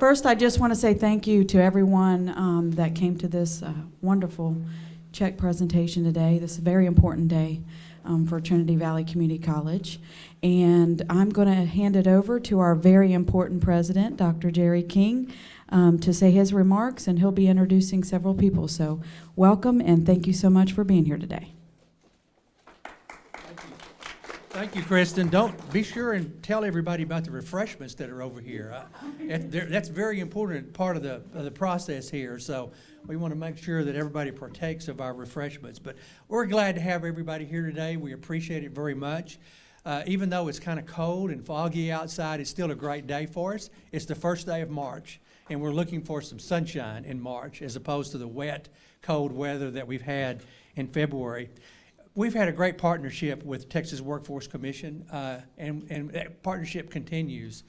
First, I just want to say thank you to everyone that came to this wonderful check presentation today. This is a very important day for Trinity Valley Community College. And I'm going to hand it over to our very important president, Dr. Jerry King, to say his remarks, and he'll be introducing several people. So welcome, and thank you so much for being here today. Thank you, Kristen. Don't be sure and tell everybody about the refreshments that are over here. That's a very important part of the process here. So we want to make sure that everybody partakes of our refreshments. But we're glad to have everybody here today. We appreciate it very much. Even though it's kind of cold and foggy outside, it's still a great day for us. It's the first day of March, and we're looking for some sunshine in March as opposed to the wet, cold weather that we've had in February. We've had a great partnership with Texas Workforce Commission, and that partnership continues.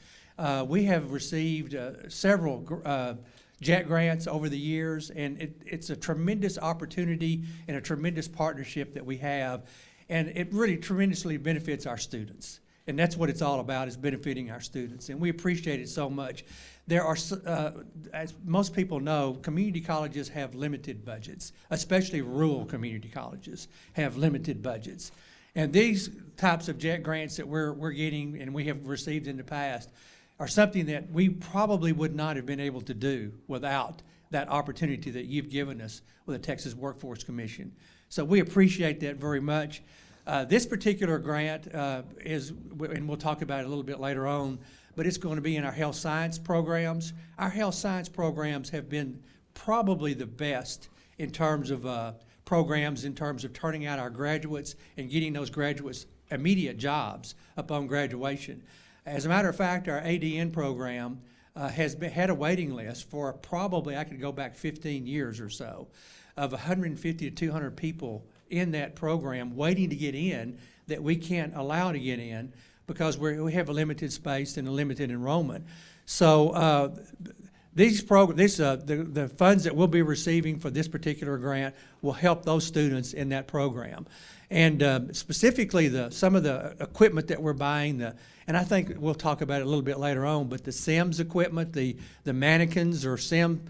We have received several JET grants over the years, and it's a tremendous opportunity and a tremendous partnership that we have, and it really tremendously benefits our students. And that's what it's all about, is benefiting our students, and we appreciate it so much. There are, as most people know, community colleges have limited budgets, especially rural community colleges have limited budgets. And these types of JET grants that we're getting and we have received in the past are something that we probably would not have been able to do without that opportunity that you've given us with the Texas Workforce Commission. So we appreciate that very much. This particular grant is, and we'll talk about it a little bit later on, but it's going to be in our health science programs. Our health science programs have been probably the best in terms of programs, in terms of turning out our graduates and getting those graduates immediate jobs upon graduation. As a matter of fact, our ADN program had a waiting list for probably, I could go back 15 years or so, of 150 to 200 people in that program waiting to get in that we can't allow to get in because we have a limited space and a limited enrollment. So the funds that we'll be receiving for this particular grant will help those students in that program. And specifically some of the equipment that we're buying, and I think we'll talk about it a little bit later on, but the Sims equipment, the mannequins or Sim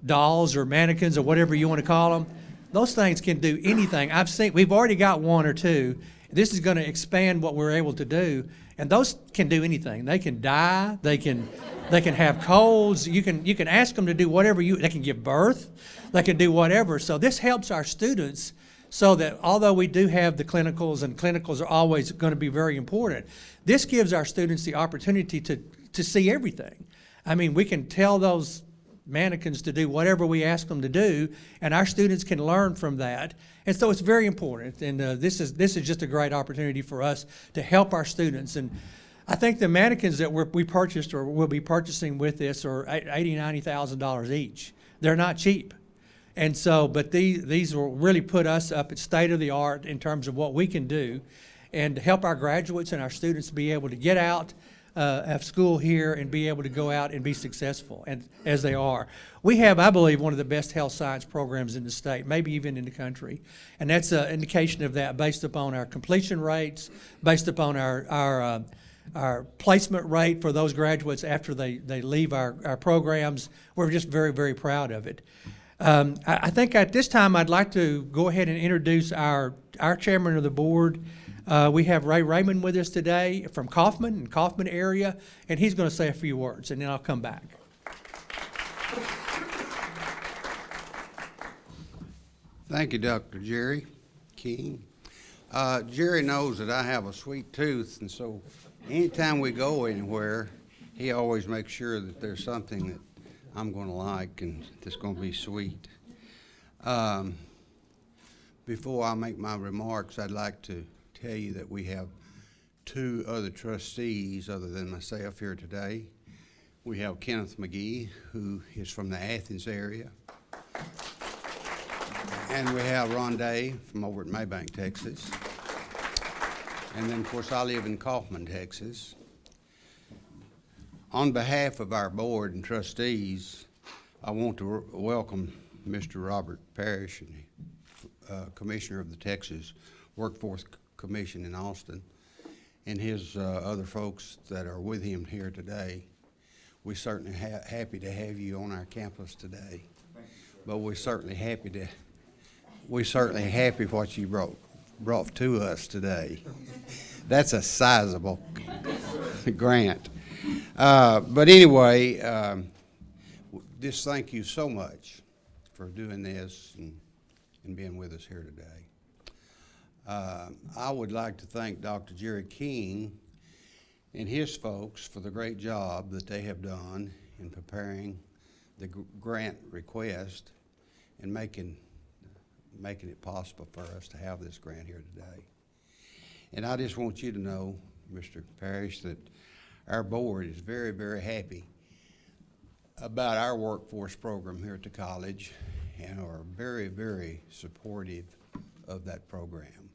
dolls or mannequins or whatever you want to call them, those things can do anything. We've already got one or two. This is going to expand what we're able to do, and those can do anything. They can die. They can have colds. You can ask them to do whatever they can give birth. They can do whatever. So this helps our students so that although we do have the clinicals, and clinicals are always going to be very important, this gives our students the opportunity to see everything. I mean, we can tell those mannequins to do whatever we ask them to do, and our students can learn from that. And so it's very important, and this is just a great opportunity for us to help our students. And I think the mannequins that we purchased or will be purchasing with this are $80,000, $90,000 each. They're not cheap. And so, but these will really put us up at state of the art in terms of what we can do and help our graduates and our students be able to get out of school here and be able to go out and be successful, and as they are. We have, I believe, one of the best health science programs in the state, maybe even in the country, and that's an indication of that based upon our completion rates, based upon our placement rate for those graduates after they leave our programs. We're just very, very proud of it. I think at this time I'd like to go ahead and introduce our chairman of the board. We have Raymond with us today from Kaufman area, and he's going to say a few words, and then I'll come back. Thank you, Dr. Jerry King. Jerry knows that I have a sweet tooth, and so anytime we go anywhere, he always makes sure that there's something that I'm going to like and that's going to be sweet. Before I make my remarks, I'd like to tell you that we have two other trustees other than myself here today. We have Kenneth McGee, who is from the Athens area. And we have Ron Day from over at Maybank, Texas. And then, of course, I live in Kaufman, Texas. On behalf of our board and trustees, I want to welcome Mr. Robert Parish, Commissioner of the Texas Workforce Commission in Austin, and his other folks that are with him here today. we're certainly happy to have you on our campus today. But we're certainly happy what you brought to us today. That's a sizable grant. But anyway, just thank you so much for doing this and being with us here today. I would like to thank Dr. Jerry King and his folks for the great job that they have done in preparing the grant request and making it possible for us to have this grant here today. And I just want you to know, Mr. Parish, that our board is very, very happy about our workforce program here at the college and are very, very supportive of that program.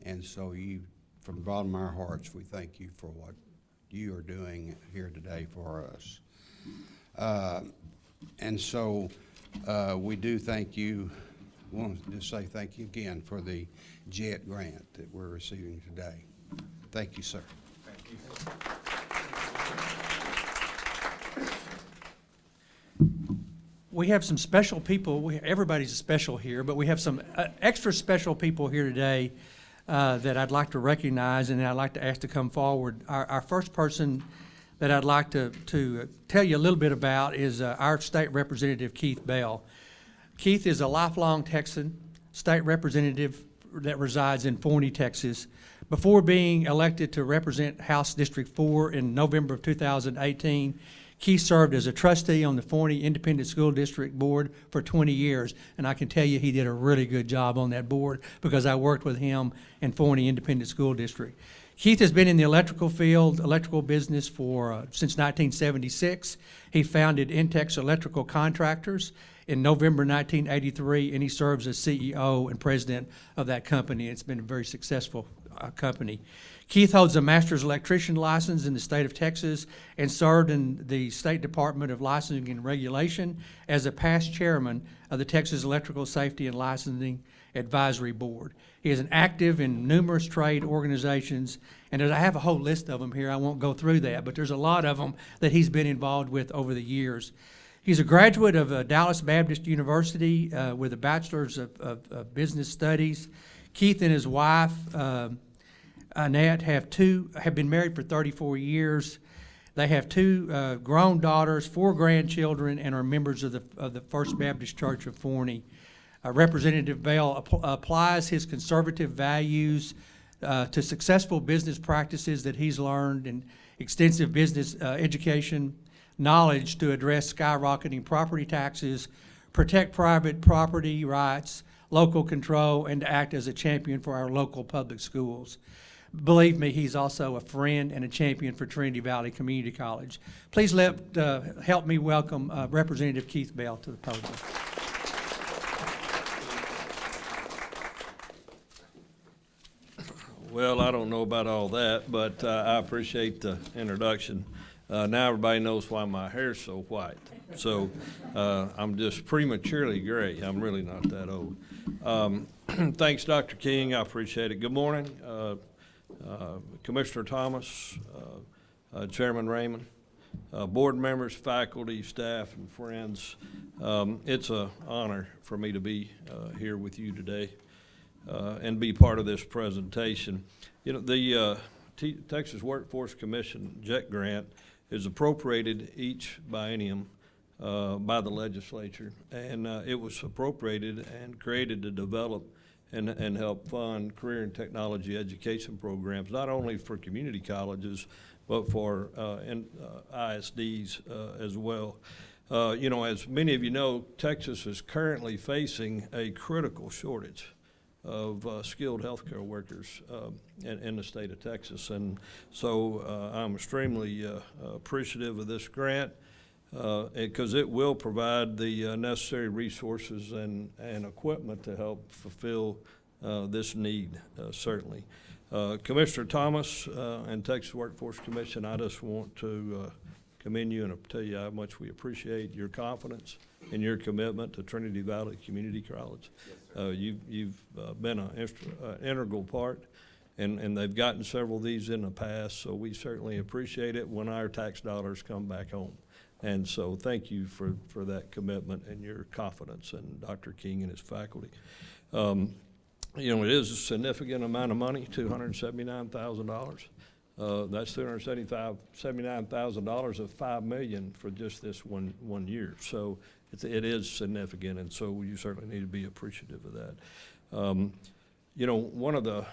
And so from the bottom of our hearts, we thank you for what you are doing here today for us. And so we do thank you. I want to just say thank you again for the JET grant that we're receiving today. Thank you, sir. Thank you. We have some special people. Everybody's special here, but we have some extra special people here today that I'd like to recognize and I'd like to ask to come forward. Our first person that I'd like to tell you a little bit about is our state representative, Keith Bell. Keith is a lifelong Texan, state representative that resides in Forney, Texas. Before being elected to represent House District 4 in November of 2018, Keith served as a trustee on the Forney Independent School District Board for 20 years, and I can tell you he did a really good job on that board because I worked with him in Forney Independent School District. Keith has been in the electrical field, electrical business since 1976. He founded Intex Electrical Contractors in November 1983, and he serves as CEO and president of that company. It's been a very successful company. Keith holds a master's electrician license in the state of Texas and served in the State Department of Licensing and Regulation as a past chairman of the Texas Electrical Safety and Licensing Advisory Board. He is active in numerous trade organizations, and I have a whole list of them here. I won't go through that, but there's a lot of them that he's been involved with over the years. He's a graduate of Dallas Baptist University with a bachelor's of business studies. Keith and his wife, Annette, have been married for 34 years. They have 2 grown daughters, 4 grandchildren, and are members of the First Baptist Church of Forney. Representative Bell applies his conservative values to successful business practices that he's learned and extensive business education knowledge to address skyrocketing property taxes, protect private property rights, local control, and to act as a champion for our local public schools. Believe me, he's also a friend and a champion for Trinity Valley Community College. Please help me welcome Representative Keith Bell to the podium. Well, I don't know about all that, but I appreciate the introduction. Now everybody knows why my hair's so white. So I'm just prematurely gray. I'm really not that old. Thanks, Dr. King. I appreciate it. Good morning, Commissioner Thomas, Chairman Raymond, board members, faculty, staff, and friends. It's an honor for me to be here with you today and be part of this presentation. You know, the Texas Workforce Commission JET grant is appropriated each biennium by the legislature, and it was appropriated and created to develop and help fund career and technology education programs, not only for community colleges, but for ISDs as well. You know, as many of you know, Texas is currently facing a critical shortage of skilled healthcare workers in the state of Texas. And so I'm extremely appreciative of this grant because it will provide the necessary resources and equipment to help fulfill this need, certainly. Commissioner Thomas and Texas Workforce Commission, I just want to commend you and tell you how much we appreciate your confidence and your commitment to Trinity Valley Community College. You've been an integral part and they've gotten several of these in the past, so we certainly appreciate it when our tax dollars come back home. And so thank you for that commitment and your confidence in Dr. King and his faculty. You know, it is a significant amount of money, $279,000. That's $279,000 of $5 million for just this one year. So it is significant, and so you certainly need to be appreciative of that. You know, one of the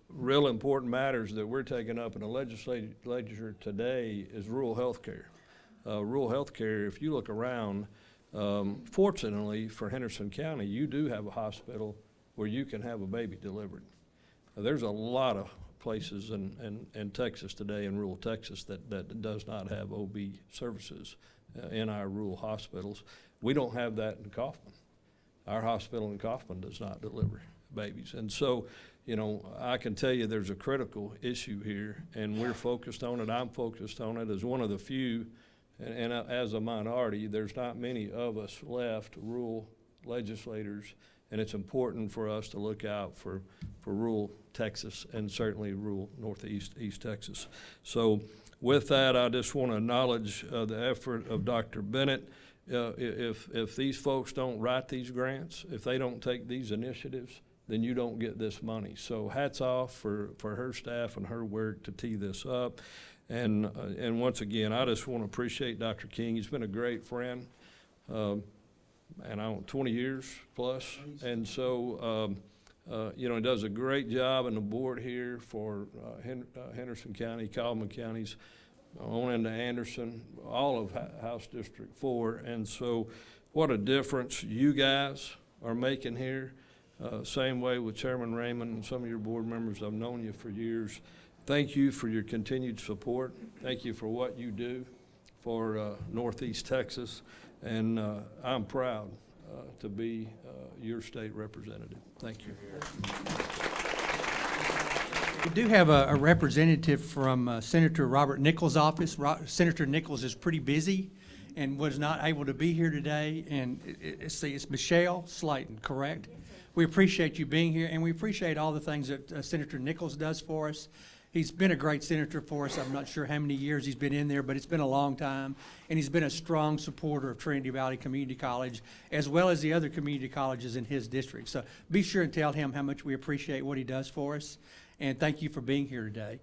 real important matters that we're taking up in the legislature today is rural health care. Rural health care, if you look around, fortunately for Henderson County, you do have a hospital where you can have a baby delivered. There's a lot of places in Texas today, in rural Texas, that does not have OB services in our rural hospitals. We don't have that in Kaufman. Our hospital in Kaufman does not deliver babies. And so, you know, I can tell you there's a critical issue here, and we're focused on it. I'm focused on it as one of the few, and as a minority, there's not many of us left, rural legislators, and it's important for us to look out for rural Texas and certainly rural East Texas. So with that, I just want to acknowledge the effort of Dr. Bennett. If these folks don't write these grants, if they don't take these initiatives, then you don't get this money. So hats off for her staff and her work to tee this up. And once again, I just want to appreciate Dr. King. He's been a great friend. And 20 years plus, and so you know, he does a great job on the board here for Henderson County, Kaufman counties, on into Anderson, all of House District 4, and so what a difference you guys are making here. Same way with Chairman Raymond and some of your board members. I've known you for years. Thank you for your continued support. Thank you for what you do for Northeast Texas. And I'm proud to be your state representative. Thank you. We do have a representative from Senator Robert Nichols' office. Senator Nichols is pretty busy and was not able to be here today. And it's Michele Slaton, correct? We appreciate you being here, and we appreciate all the things that Senator Nichols does for us. He's been a great senator for us. I'm not sure how many years he's been in there, but it's been a long time. And he's been a strong supporter of Trinity Valley Community College, as well as the other community colleges in his district. So be sure and tell him how much we appreciate what he does for us. And thank you for being here today.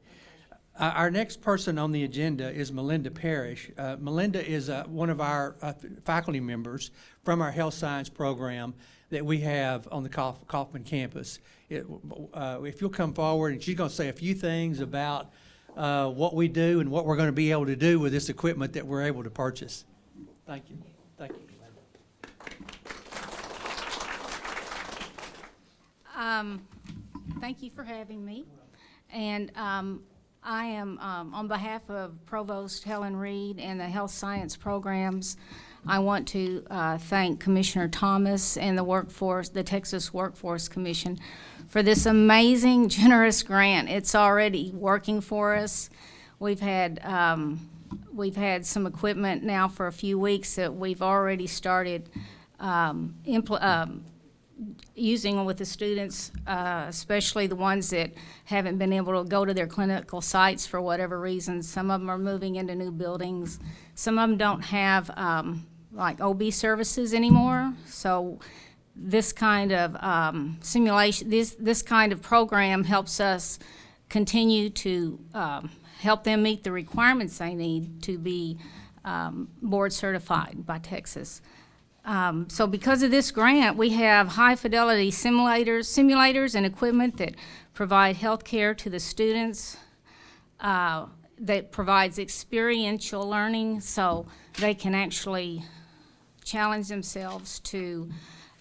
Our next person on the agenda is Melinda Parish. Melinda is one of our faculty members from our health science program that we have on the Kaufman campus. If you'll come forward, and she's going to say a few things about what we do and what we're going to be able to do with this equipment that we're able to purchase. Thank you. Thank you. Thank you for having me. And I am, on behalf of Provost Helen Reed and the health science programs, I want to thank Commissioner Thomas and the Texas Workforce Commission for this amazing, generous grant. It's already working for us. We've had some equipment now for a few weeks that we've already started using with the students, especially the ones that haven't been able to go to their clinical sites for whatever reason. Some of them are moving into new buildings. Some of them don't have like OB services anymore. So this kind of simulation, this kind of program helps us continue to help them meet the requirements they need to be board certified by Texas. So because of this grant, we have high fidelity simulators and equipment that provide health care to the students, that provides experiential learning so they can actually challenge themselves to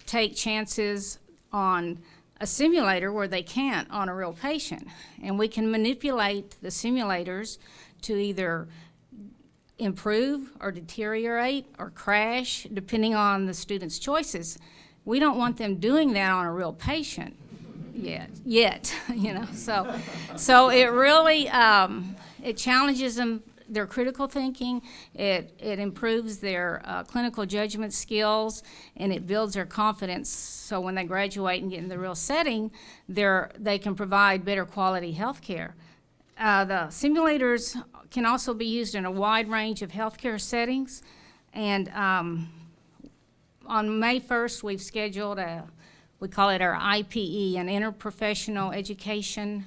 take chances on a simulator where they can't on a real patient. And we can manipulate the simulators to either improve or deteriorate or crash, depending on the student's choices. We don't want them doing that on a real patient yet, you know. So it really, it challenges them their critical thinking, it improves their clinical judgment skills, and it builds their confidence, so when they graduate and get in the real setting, they can provide better quality health care. The simulators can also be used in a wide range of healthcare settings, and on May 1st, we've scheduled we call it our IPE, an interprofessional education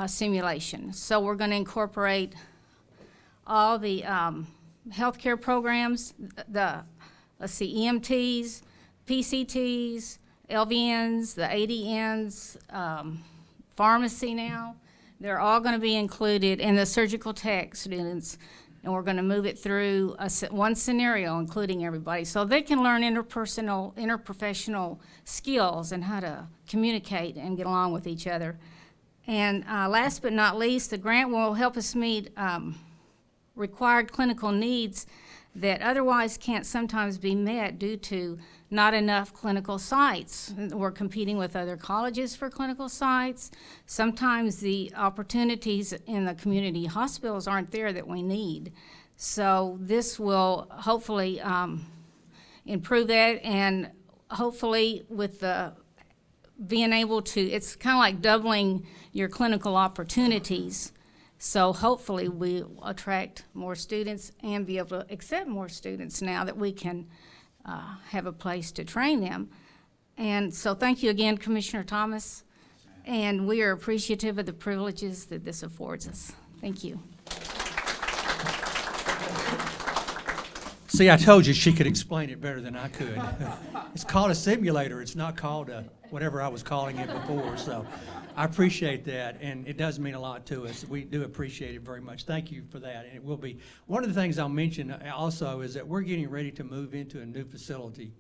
simulation. So we're going to incorporate all the healthcare programs, EMTs, PCTs, LVNs, the ADNs, pharmacy now. They're all going to be included in the surgical tech students, and we're going to move it through one scenario, including everybody, so they can learn interprofessional skills and how to communicate and get along with each other. And last but not least, the grant will help us meet required clinical needs that otherwise can't sometimes be met due to not enough clinical sites. We're competing with other colleges for clinical sites. Sometimes the opportunities in the community hospitals aren't there that we need. So this will hopefully improve that, and hopefully with the being able to, it's kind of like doubling your clinical opportunities. So hopefully we'll attract more students and be able to accept more students now that we can have a place to train them. And so thank you again, Commissioner Thomas. And we are appreciative of the privileges that this affords us. Thank you. See, I told you she could explain it better than I could. It's called a simulator. It's not called whatever I was calling it before. So I appreciate that, and it does mean a lot to us. We do appreciate it very much. Thank you for that. And it will be one of the things I'll mention also is that we're getting ready to move into a new facility.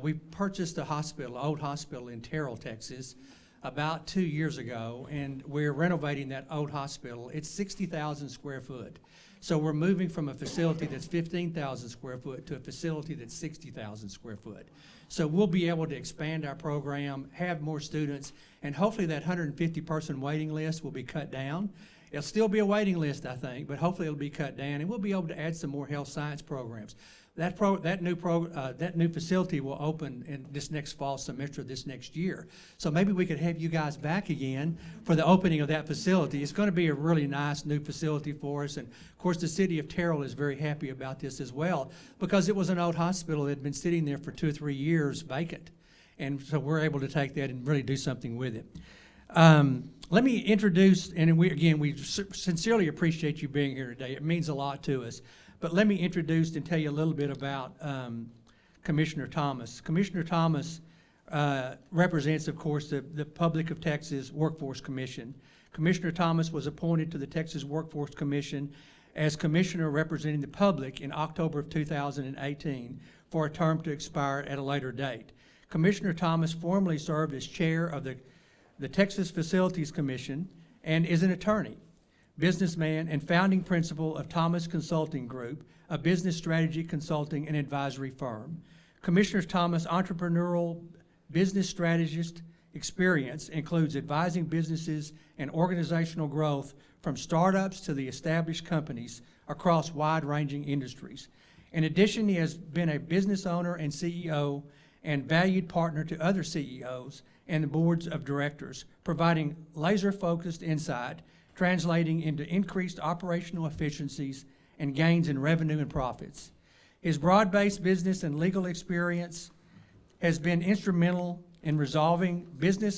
We purchased a hospital, old hospital in Terrell, Texas, about 2 years ago, and we're renovating that old hospital. It's 60,000 square foot. So we're moving from a facility that's 15,000 square foot to a facility that's 60,000 square foot. So we'll be able to expand our program, have more students, and hopefully that 150-person waiting list will be cut down. It'll still be a waiting list, I think, but hopefully it'll be cut down, and we'll be able to add some more health science programs. That new facility will open in this next fall semester, this next year. So maybe we could have you guys back again for the opening of that facility. It's going to be a really nice new facility for us. And of course, the city of Terrell is very happy about this as well, because it was an old hospital that had been sitting there for 2 or 3 years vacant. And so we're able to take that and really do something with it. Let me introduce, and we sincerely appreciate you being here today. It means a lot to us. But let me introduce and tell you a little bit about Commissioner Thomas. Commissioner Thomas represents, of course, the Public of Texas Workforce Commission. Commissioner Thomas was appointed to the Texas Workforce Commission as Commissioner representing the public in October of 2018 for a term to expire at a later date. Commissioner Thomas formerly served as chair of the Texas Facilities Commission and is an attorney, businessman, and founding principal of Thomas Consulting Group, a business strategy consulting and advisory firm. Commissioner Thomas' entrepreneurial business strategist experience includes advising businesses and organizational growth from startups to the established companies across wide-ranging industries. In addition, he has been a business owner and CEO and valued partner to other CEOs and the boards of directors, providing laser-focused insight, translating into increased operational efficiencies and gains in revenue and profits. His broad-based business and legal experience has been instrumental in resolving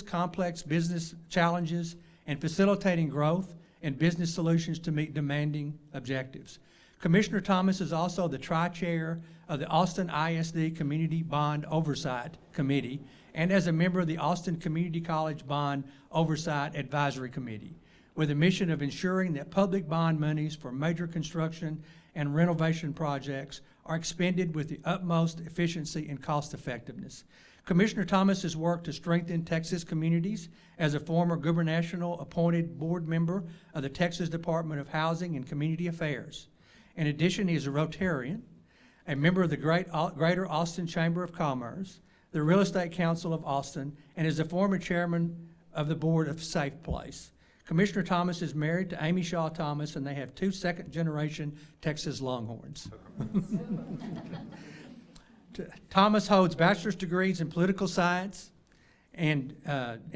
complex business challenges and facilitating growth and business solutions to meet demanding objectives. Commissioner Thomas is also the tri-chair of the Austin ISD Community Bond Oversight Committee and as a member of the Austin Community College Bond Oversight Advisory Committee, with a mission of ensuring that public bond monies for major construction and renovation projects are expended with the utmost efficiency and cost effectiveness. Commissioner Thomas has worked to strengthen Texas communities as a former gubernatorial appointed board member of the Texas Department of Housing and Community Affairs. In addition, he is a Rotarian, a member of the Greater Austin Chamber of Commerce, the Real Estate Council of Austin, and is a former chairman of the board of Safe Place. Commissioner Thomas is married to Amy Shaw Thomas, and they have 2 second-generation Texas Longhorns. Thomas holds bachelor's degrees in political science and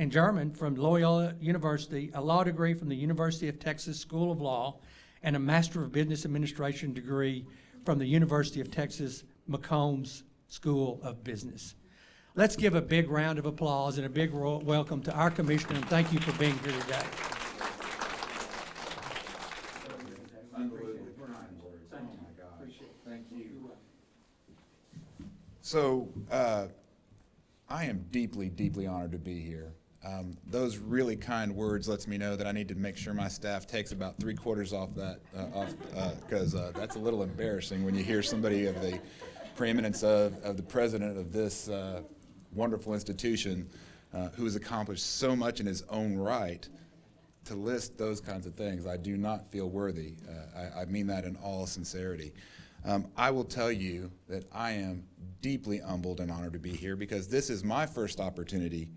German from Loyola University, a law degree from the University of Texas School of Law, and a Master of Business Administration degree from the University of Texas McCombs School of Business. Let's give a big round of applause and a big welcome to our commissioner, and thank you for being here today. So, I am deeply, deeply honored to be here. Those really kind words lets me know that I need to make sure my staff takes about 3/4 off that, because that's a little embarrassing when you hear somebody of the preeminence of the president of this wonderful institution who has accomplished so much in his own right, to list those kinds of things. I do not feel worthy. I mean that in all sincerity. I will tell you that I am deeply humbled and honored to be here, because this is my first opportunity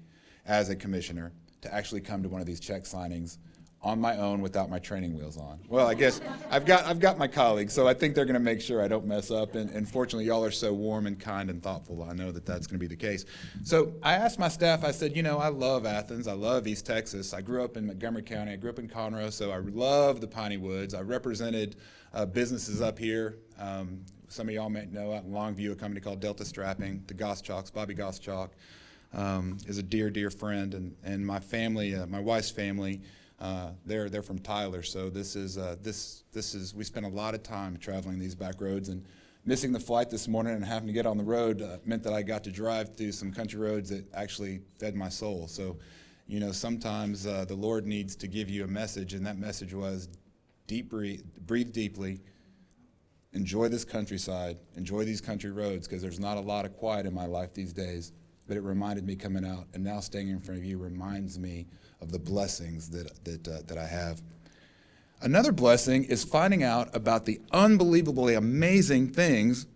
as a commissioner to actually come to one of these check signings on my own without my training wheels on. Well, I guess I've got my colleagues, so I think they're going to make sure I don't mess up. And fortunately, y'all are so warm and kind and thoughtful. I know that that's going to be the case. So I asked my staff, I said, you know, I love Athens. I love East Texas. I grew up in Montgomery County. I grew up in Conroe, so I love the Piney Woods. I represented businesses up here. Some of y'all may know out in Longview, a company called Delta Strapping, the Goschalks. Bobby Goschalk is a dear, dear friend, and my family, my wife's family, they're from Tyler. So this is we spent a lot of time traveling these back roads, and missing the flight this morning and having to get on the road meant that I got to drive through some country roads that actually fed my soul. So, you know, sometimes the Lord needs to give you a message, and that message was breathe deeply. Enjoy this countryside, enjoy these country roads, because there's not a lot of quiet in my life these days. But it reminded me coming out, and now staying in front of you reminds me of the blessings that I have. Another blessing is finding out about the unbelievably amazing things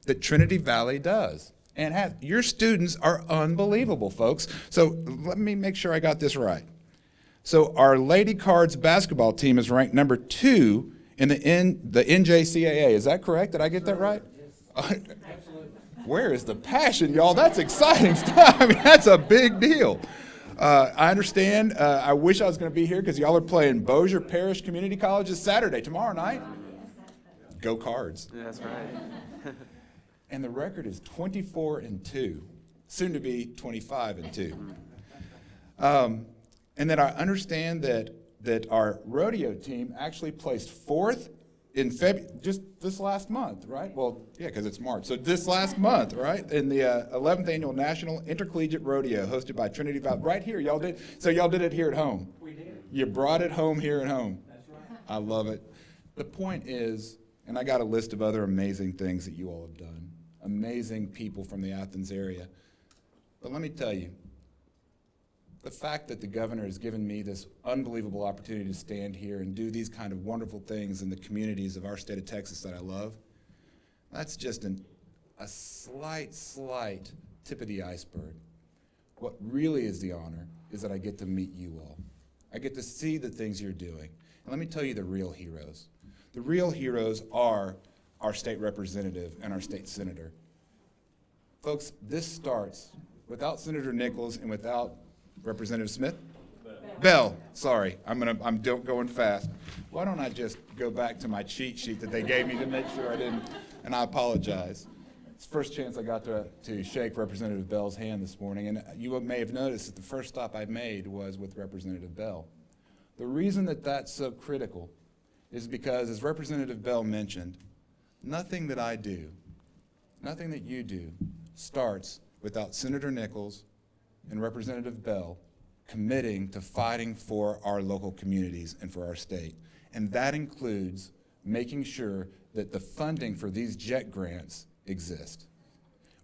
that Trinity Valley does. And your students are unbelievable, folks. So let me make sure I got this right. So our Lady Cards basketball team is ranked number 2 in the NJCAA. Is that correct? Did I get that right? Yes. Where is the passion, y'all? That's exciting stuff. I mean, that's a big deal. I understand. I wish I was going to be here, because y'all are playing Bossier Parish Community College this Saturday, tomorrow night. Go Cards. Yeah, that's right. And the record is 24-2, soon to be 25-2. And then I understand that our rodeo team actually placed 4th in just this last month, right? Well, yeah, because it's March. So this last month, right, in the 11th Annual National Intercollegiate Rodeo hosted by Trinity Valley. Right here, y'all did. So y'all did it here at home. We did. You brought it home here at home. That's right. I love it. The point is, and I got a list of other amazing things that you all have done, amazing people from the Athens area. But let me tell you, the fact that the governor has given me this unbelievable opportunity to stand here and do these kind of wonderful things in the communities of our state of Texas that I love, that's just a slight tip of the iceberg. What really is the honor is that I get to meet you all. I get to see the things you're doing. And let me tell you the real heroes. The real heroes are our state representative and our state senator. Folks, this starts without Senator Nichols and without Representative Smith? Bell, sorry, I'm going fast. Why don't I just go back to my cheat sheet that they gave me to make sure I didn't, and I apologize. It's the first chance I got to shake Representative Bell's hand this morning, and you may have noticed that the first stop I made was with Representative Bell. The reason that that's so critical is because, as Representative Bell mentioned, nothing that I do, nothing that you do, starts without Senator Nichols and Representative Bell committing to fighting for our local communities and for our state. And that includes making sure that the funding for these JET grants exist.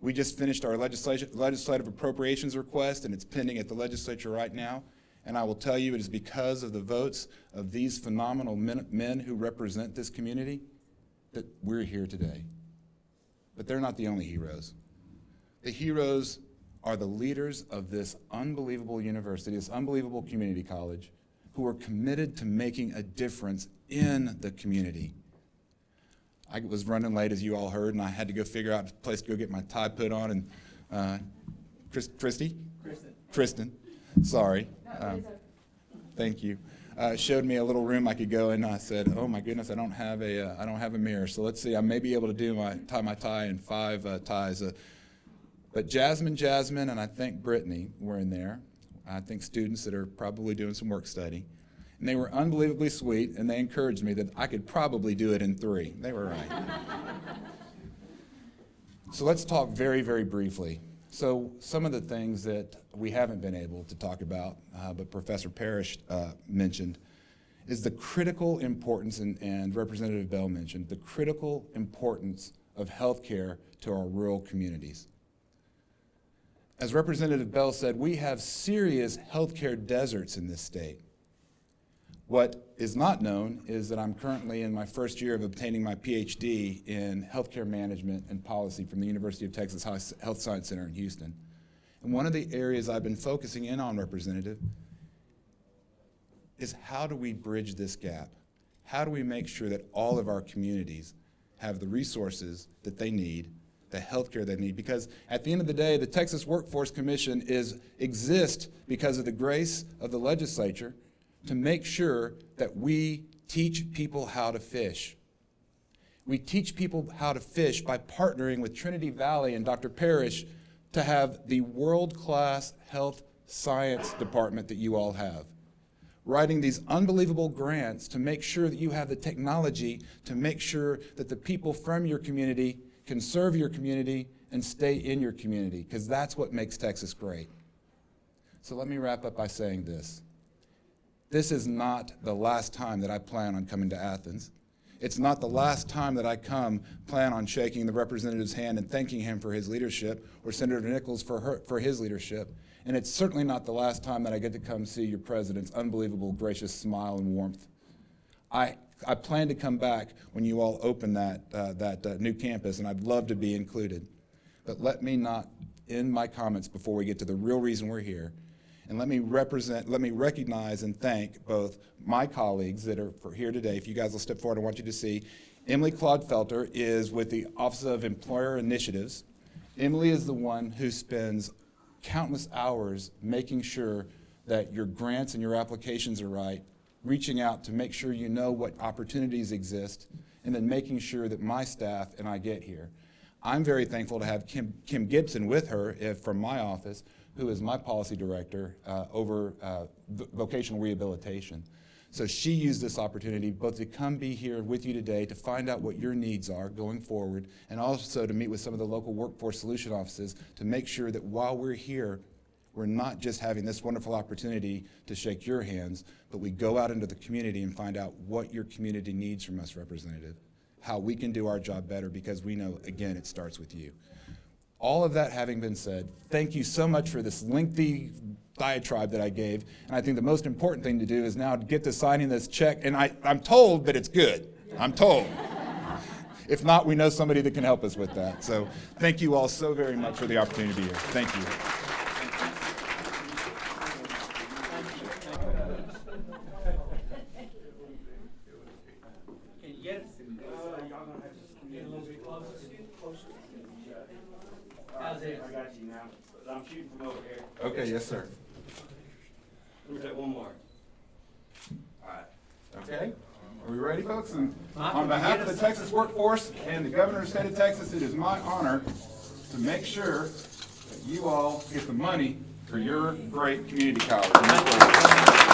We just finished our legislative appropriations request, and it's pending at the legislature right now. And I will tell you, it is because of the votes of these phenomenal men who represent this community that we're here today. But they're not the only heroes. The heroes are the leaders of this unbelievable university, this unbelievable community college, who are committed to making a difference in the community. I was running late, as you all heard, and I had to go figure out a place to go get my tie put on. And Kristen, sorry. Thank you. Showed me a little room I could go in. And I said, "Oh my goodness, I don't have a mirror. So let's see. I may be able to tie my tie in 5 ties." But Jasmine, and I think Brittany were in there. I think students that are probably doing some work study. And they were unbelievably sweet, and they encouraged me that I could probably do it in 3. They were right. So let's talk very, very briefly. So some of the things that we haven't been able to talk about, but Professor Parish mentioned, is the critical importance, and Representative Bell mentioned, the critical importance of healthcare to our rural communities. As Representative Bell said, we have serious healthcare deserts in this state. What is not known is that I'm currently in my first year of obtaining my PhD in healthcare management and policy from the University of Texas Health Science Center in Houston. And one of the areas I've been focusing in on, Representative, is how do we bridge this gap? How do we make sure that all of our communities have the resources that they need, the healthcare they need? Because at the end of the day, the Texas Workforce Commission exists because of the grace of the legislature to make sure that we teach people how to fish. We teach people how to fish by partnering with Trinity Valley and Dr. Parish to have the world-class health science department that you all have. Writing these unbelievable grants to make sure that you have the technology to make sure that the people from your community can serve your community and stay in your community, because that's what makes Texas great. So let me wrap up by saying this. This is not the last time that I plan on coming to Athens. It's not the last time that I plan on shaking the representative's hand and thanking him for his leadership, or Senator Nichols for his leadership. And it's certainly not the last time that I get to come see your president's unbelievable, gracious smile and warmth. I plan to come back when you all open that new campus, and I'd love to be included. But let me not end my comments before we get to the real reason we're here. And let me recognize and thank both my colleagues that are here today. If you guys will step forward, I want you to see Emily Claude Felter is with the Office of Employer Initiatives. Emily is the one who spends countless hours making sure that your grants and your applications are right, reaching out to make sure you know what opportunities exist, and then making sure that my staff and I get here. I'm very thankful to have Kim Gibson with her from my office, who is my policy director over vocational rehabilitation. So she used this opportunity both to come be here with you today to find out what your needs are going forward, and also to meet with some of the local workforce solution offices to make sure that while we're here, we're not just having this wonderful opportunity to shake your hands, but we go out into the community and find out what your community needs from us, Representative, how we can do our job better, because we know, again, it starts with you. All of that having been said, thank you so much for this lengthy diatribe that I gave. And I think the most important thing to do is now to get to signing this check. And I'm told that it's good. I'm told. If not, we know somebody that can help us with that. So thank you all so very much for the opportunity to be here. Thank you. I got you now. I'm shooting from over here. Okay, yes, sir. Let me take one more. All right. Okay. Are we ready, folks? And on behalf of the Texas workforce and the governor of the state of Texas, it is my honor to make sure that you all get the money for your great community college.